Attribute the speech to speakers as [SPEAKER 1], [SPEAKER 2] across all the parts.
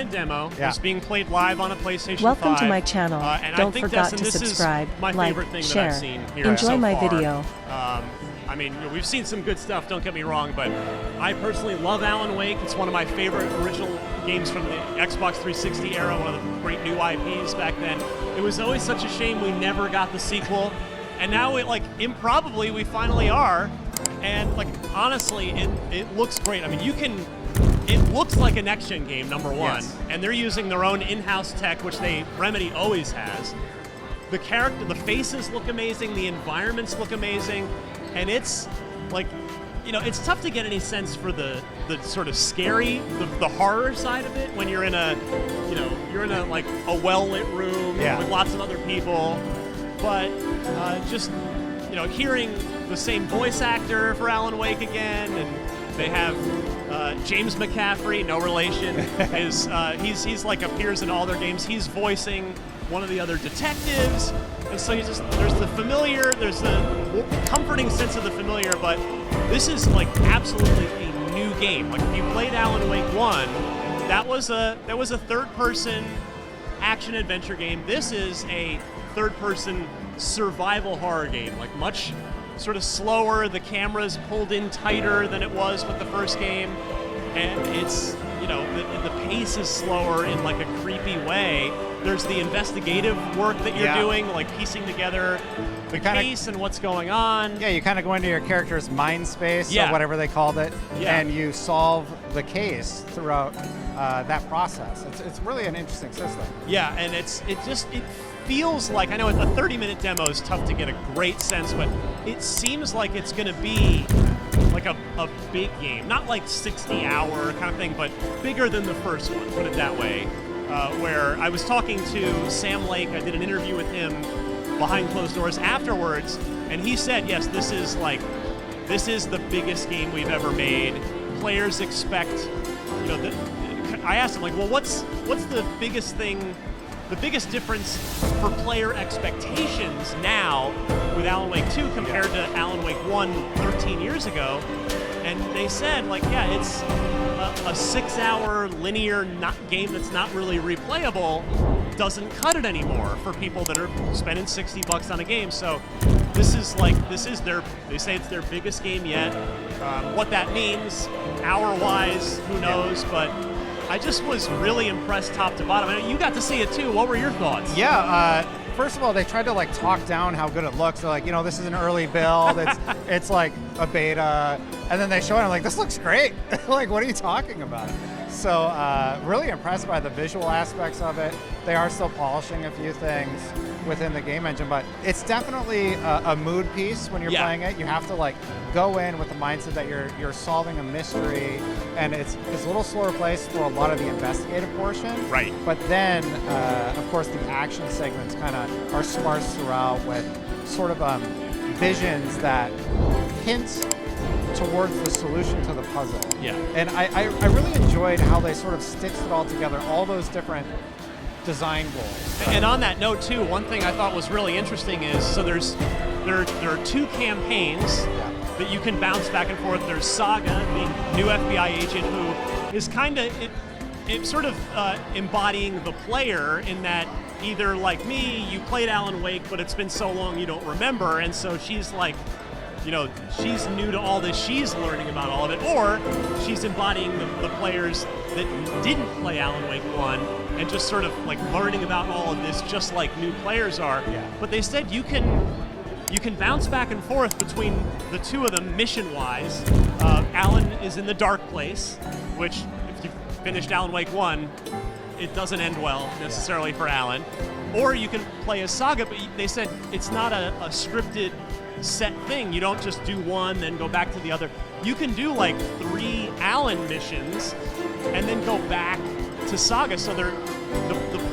[SPEAKER 1] Demo is being played live on a PlayStation 5.
[SPEAKER 2] Welcome to my channel.
[SPEAKER 1] And
[SPEAKER 2] Don't
[SPEAKER 1] I think
[SPEAKER 2] forget
[SPEAKER 1] Destin,
[SPEAKER 2] to
[SPEAKER 1] this
[SPEAKER 2] subscribe,
[SPEAKER 1] is my
[SPEAKER 2] like,
[SPEAKER 1] favorite thing
[SPEAKER 2] share.
[SPEAKER 1] that I've seen here
[SPEAKER 2] Enjoy
[SPEAKER 1] so
[SPEAKER 2] my
[SPEAKER 1] far.
[SPEAKER 2] video.
[SPEAKER 1] I mean, we've seen some good stuff, don't get me wrong, but I personally love Alan Wake. It's one of my favorite original games from the Xbox 360 era, one of the great new IPs back then. It was always such a shame we never got the sequel, and now improbably we finally are. And honestly, it looks great. I mean, it looks like a next-gen game, number one, and they're using their own in-house tech, which Remedy always has. The faces look amazing, the environments look amazing, and it's it's tough to get any sense for the sort of scary, the horror side of it when you're in a a well-lit room with lots of other people. But hearing the same voice actor for Alan Wake again, and they have James McCaffrey, no relation, he's appears in all their games. He's voicing one of the other detectives, and so there's the familiar, there's the comforting sense of the familiar, but this is absolutely a new game. If you played Alan Wake 1, that was a third-person action-adventure game. This is a third-person survival horror game, much sort of slower. The camera's pulled in tighter than it was with the first game, and it's the pace is slower in a creepy way. There's the investigative work that you're doing, piecing together the case and what's going on.
[SPEAKER 3] Yeah, you kind of go into your character's mind space, or whatever they called it, and you solve the case throughout that process. It's really an interesting system.
[SPEAKER 1] Yeah, and it feels like, I know a 30-minute demo is tough to get a great sense, but it seems like it's going to be a big game. Not 60-hour kind of thing, but bigger than the first one, put it that way. Where I was talking to Sam Lake, I did an interview with him behind closed doors afterwards, and he said, yes, this is the biggest game we've ever made. Players expect, I asked him, well, what's the biggest thing, the biggest difference for player expectations now with Alan Wake 2 compared to Alan Wake 1 13 years ago? And they said, it's a 6-hour linear game that's not really replayable doesn't cut it anymore for people that are spending $60 on a game. So they say it's their biggest game yet. What that means, hour-wise, who knows, but I just was really impressed top to bottom. I mean, you got to see it too. What were your thoughts?
[SPEAKER 3] Yeah, first of all, they tried to talk down how good it looks. They're this is an early build. It's like a beta, and then they show it. I'm like, this looks great. What are you talking about? So really impressed by the visual aspects of it. They are still polishing a few things within the game engine, but it's definitely a mood piece when you're playing it. You have to go in with the mindset that you're solving a mystery, and it's a little slower pace for a lot of the investigative portion.
[SPEAKER 1] Right.
[SPEAKER 3] But then, of course, the action segments kind of are sparse throughout with sort of visions that hint towards the solution to the puzzle.
[SPEAKER 1] Yeah.
[SPEAKER 3] And I really enjoyed how they sort of stitched it all together, all those different design goals.
[SPEAKER 1] And on that note too, one thing I thought was really interesting is, so there are two campaigns that you can bounce back and forth. There's Saga, the new FBI agent, who is kind of sort of embodying the player in that either like me, you played Alan Wake, but it's been so long you don't remember, and so she's she's new to all this, she's learning about all of it, or she's embodying the players that didn't play Alan Wake 1 and just sort of learning about all of this just like new players are.
[SPEAKER 3] Yeah.
[SPEAKER 1] But they said you can bounce back and forth between the two of them mission-wise. Alan is in the dark place, which if you finished Alan Wake 1, it doesn't end well necessarily for Alan. Or you can play as Saga, but they said it's not a scripted set thing. You don't just do one then go back to the other. You can do 3 Alan missions and then go back to Saga. So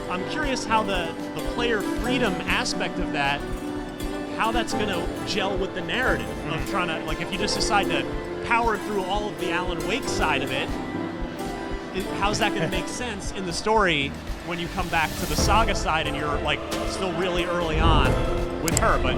[SPEAKER 1] I'm curious how the player freedom aspect of that, how that's going to gel with the narrative of trying to, if you just decide to power through all of the Alan Wake side of it, how's that going to make sense in the story when you come back to the Saga side and you're still really early on with her? But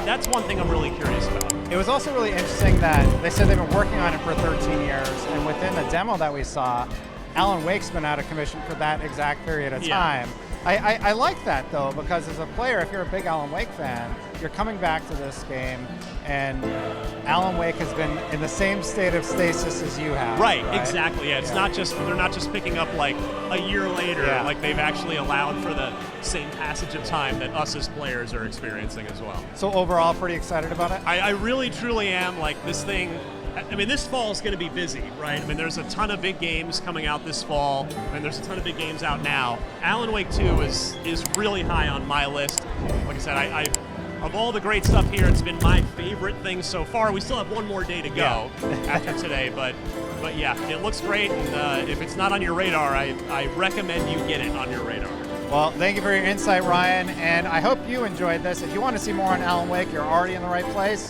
[SPEAKER 1] that's one thing I'm really curious about.
[SPEAKER 3] It was also really interesting that they said they've been working on it for 13 years, and within the demo that we saw, Alan Wake's been out of commission for that exact period of
[SPEAKER 1] Yeah.
[SPEAKER 3] time. I like that though, because as a player, if you're a big Alan Wake fan, you're coming back to this game, and Alan Wake has been in the same state of stasis as you have.
[SPEAKER 1] Right, exactly. Yeah, it's
[SPEAKER 3] Yeah.
[SPEAKER 1] not just they're not just picking up like a year later.
[SPEAKER 3] Yeah.
[SPEAKER 1] Like they've actually allowed for the same passage of time that us as players are experiencing as well.
[SPEAKER 3] So overall, pretty excited about it.
[SPEAKER 1] I really truly am. Like this thing, I mean, this fall is going to be busy, right? I mean, there's a ton of big games coming out this fall, and there's a ton of big games out now. Alan Wake 2 is really high on my list. Like I said, I of all the great stuff here, it's been my favorite thing so far. We still have one more day to go after today, but yeah, it looks great. And if it's not on your radar, I recommend you get it on your radar.
[SPEAKER 3] Well, thank you for your insight, Ryan, and I hope you enjoyed this. If you want to see more on Alan Wake, you're already in the right place.